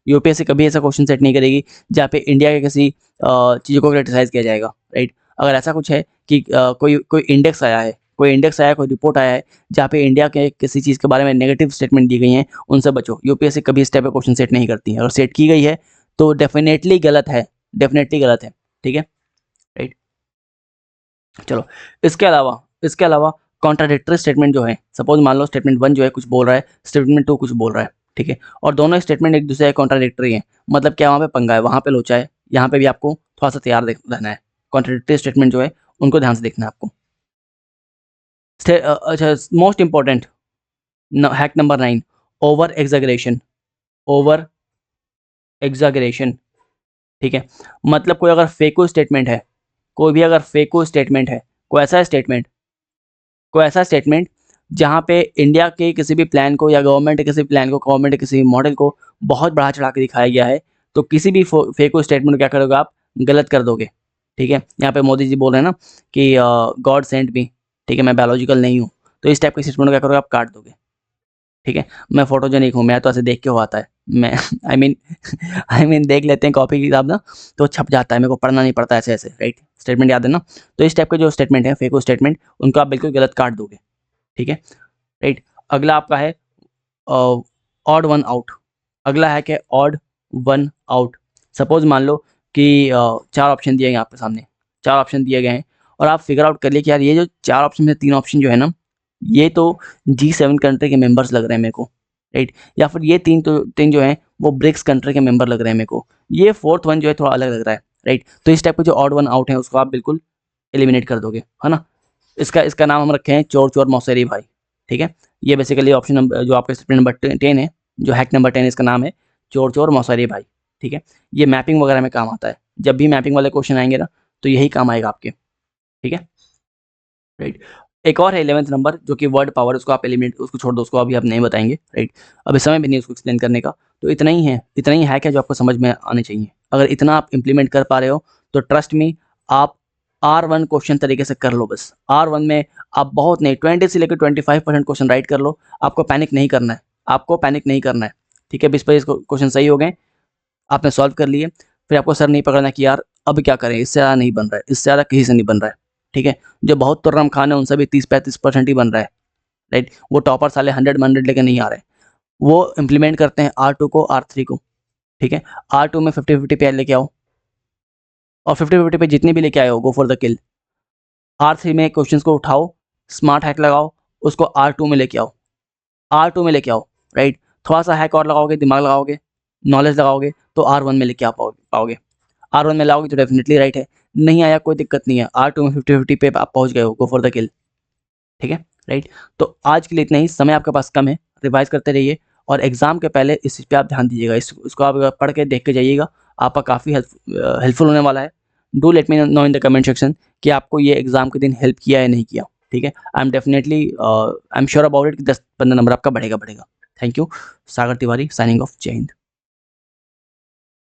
यूपीएससी कभी ऐसा क्वेश्चन सेट नहीं करेगी जहाँ पे इंडिया के किसी चीज़ों को क्रिटिसाइज किया जाएगा, राइट। अगर ऐसा कुछ है कि कोई इंडेक्स आया है कोई इंडेक्स आया है, कोई रिपोर्ट आया है जहाँ पे इंडिया के किसी चीज़ के बारे में नेगेटिव स्टेटमेंट दी गई हैं, उनसे बचो। यूपीएससी कभी इस टाइप का क्वेश्चन सेट नहीं करती है। अगर सेट की गई है तो डेफिनेटली गलत है, डेफिनेटली गलत है। ठीक है, राइट। चलो, इसके अलावा कॉन्ट्राडिक्टरी स्टेटमेंट जो है, सपोज मान लो स्टेटमेंट 1 जो है कुछ बोल रहा है, स्टेटमेंट 2 कुछ बोल रहा है, ठीक है, और दोनों स्टेटमेंट एक दूसरे के कॉन्ट्राडिक्टरी हैं, मतलब क्या वहाँ पे पंगा है, वहाँ पे लोचा है, यहाँ पे भी आपको थोड़ा सा तैयार रहना है। कॉन्ट्राडिक्टरी स्टेटमेंट जो है उनको ध्यान से देखना है आपको। अच्छा, most important hack number 9, over exaggeration. Over exaggeration, ठीक है, मतलब कोई अगर फेको स्टेटमेंट है, कोई भी अगर फेको स्टेटमेंट है, कोई ऐसा स्टेटमेंट जहाँ पे इंडिया के किसी भी प्लान को या गवर्नमेंट के किसी प्लान को, गवर्नमेंट के किसी मॉडल को बहुत बढ़ा चढ़ा के दिखाया गया है, तो किसी भी फेको स्टेटमेंट को क्या करोगे आप, गलत कर दोगे। ठीक है, यहाँ पे मोदी जी बोल रहे हैं ना कि गॉड सेंट मी, ठीक है, मैं बायोलॉजिकल नहीं हूँ, तो इस टाइप के स्टेटमेंट को क्या करोगे आप, काट दोगे। ठीक है, मैं फोटोजेनिक हूँ, मैं तो ऐसे देख के हो आता है, मैं आई मीन देख लेते हैं कॉपी की किताब ना, तो छप जाता है, मेरे को पढ़ना नहीं पड़ता ऐसे ऐसे, राइट, स्टेटमेंट याद है ना। तो इस टाइप के जो स्टेटमेंट है, फेको स्टेटमेंट, उनको आप बिल्कुल गलत काट दोगे। ठीक है, राइट। अगला आपका है ऑड वन आउट। अगला है कि ऑड वन आउट। सपोज मान लो कि 4 ऑप्शन दिए गए आपके सामने, 4 ऑप्शन दिए गए हैं, और आप फिगर आउट कर लिए कि यार ये जो 4 ऑप्शन में 3 ऑप्शन जो है ना, ये तो G7 कंट्री के मेंबर्स लग रहे हैं मेरे को, राइट, या फिर ये 3 जो हैं वो ब्रिक्स कंट्री के मेंबर लग रहे हैं मेरे को, ये 4th वन जो है थोड़ा अलग लग रहा है, राइट। तो इस टाइप के जो ऑड वन आउट है उसको आप बिल्कुल एलिमिनेट कर दोगे, है ना। इसका नाम हम रखे हैं चोर चोर मौसेरी भाई। ठीक है, ये बेसिकली ऑप्शन नंबर जो आपके स्टेटमेंट नंबर 10 है, जो हैक नंबर 10 इसका नाम है चोर चोर मौसेरी भाई। ठीक है, ये मैपिंग वगैरह में काम आता है, जब भी मैपिंग वाले क्वेश्चन आएंगे ना, तो यही काम आएगा आपके। ठीक है, राइट। एक और है 11th नंबर जो कि वर्ड पावर, उसको आप एलिमिनेट, उसको छोड़ दो, उसको अभी आप नहीं बताएंगे, राइट। अभी समय भी नहीं उसको एक्सप्लेन करने का, तो इतना ही है, इतना ही हैक है जो आपको समझ में आने चाहिए। अगर इतना आप इंप्लीमेंट कर पा रहे हो तो ट्रस्ट मी, आप R1 क्वेश्चन तरीके से कर लो। बस R1 में आप बहुत नहीं, 20 से लेकर 25% क्वेश्चन राइट कर लो, आपको पैनिक नहीं करना है, आपको पैनिक नहीं करना है। ठीक है, 20-25 क्वेश्चन सही हो गए, आपने सॉल्व कर लिए, फिर आपको सर नहीं पकड़ना कि यार अब क्या करें, इससे ज़्यादा नहीं बन रहा है, इससे ज़्यादा कहीं से नहीं बन रहा है। ठीक है, जो बहुत तुर्रम खान है उनसे भी 30-35% ही बन रहा है, राइट। वो टॉपर साले 100 में 100 लेके नहीं आ रहे, वो इम्प्लीमेंट करते हैं R2 को, R3 को। ठीक है, R2 में 50-50 पे लेके आओ, और 50-50 पे जितनी भी लेके आए हो, go for the kill. R3 में क्वेश्चंस को उठाओ, स्मार्ट हैक लगाओ, उसको R2 में लेके आओ, R2 में लेके आओ, राइट। थोड़ा सा हैक और लगाओगे, दिमाग लगाओगे, नॉलेज लगाओगे, तो R1 में लेके आ पाओगे। R1 में लाओगे तो डेफिनेटली राइट है, नहीं आया कोई दिक्कत नहीं है, R2 में 50-50 पे आप पहुंच गए हो, गो फॉर द किल। ठीक है, राइट। तो आज के लिए इतना ही, समय आपके पास कम है, रिवाइज करते रहिए, और एग्जाम के पहले इस चीज़ पे आप ध्यान दीजिएगा, इसको आप पढ़ के देख के जाइएगा, आपका काफ़ी हेल्पफुल होने वाला है। Do let me know in the comment section कि आपको ये एग्जाम के दिन हेल्प किया या नहीं किया। ठीक है, I am sure about it कि 10-15 नंबर आपका बढ़ेगा। Thank you. Sagar Tiwari signing off, जय हिंद।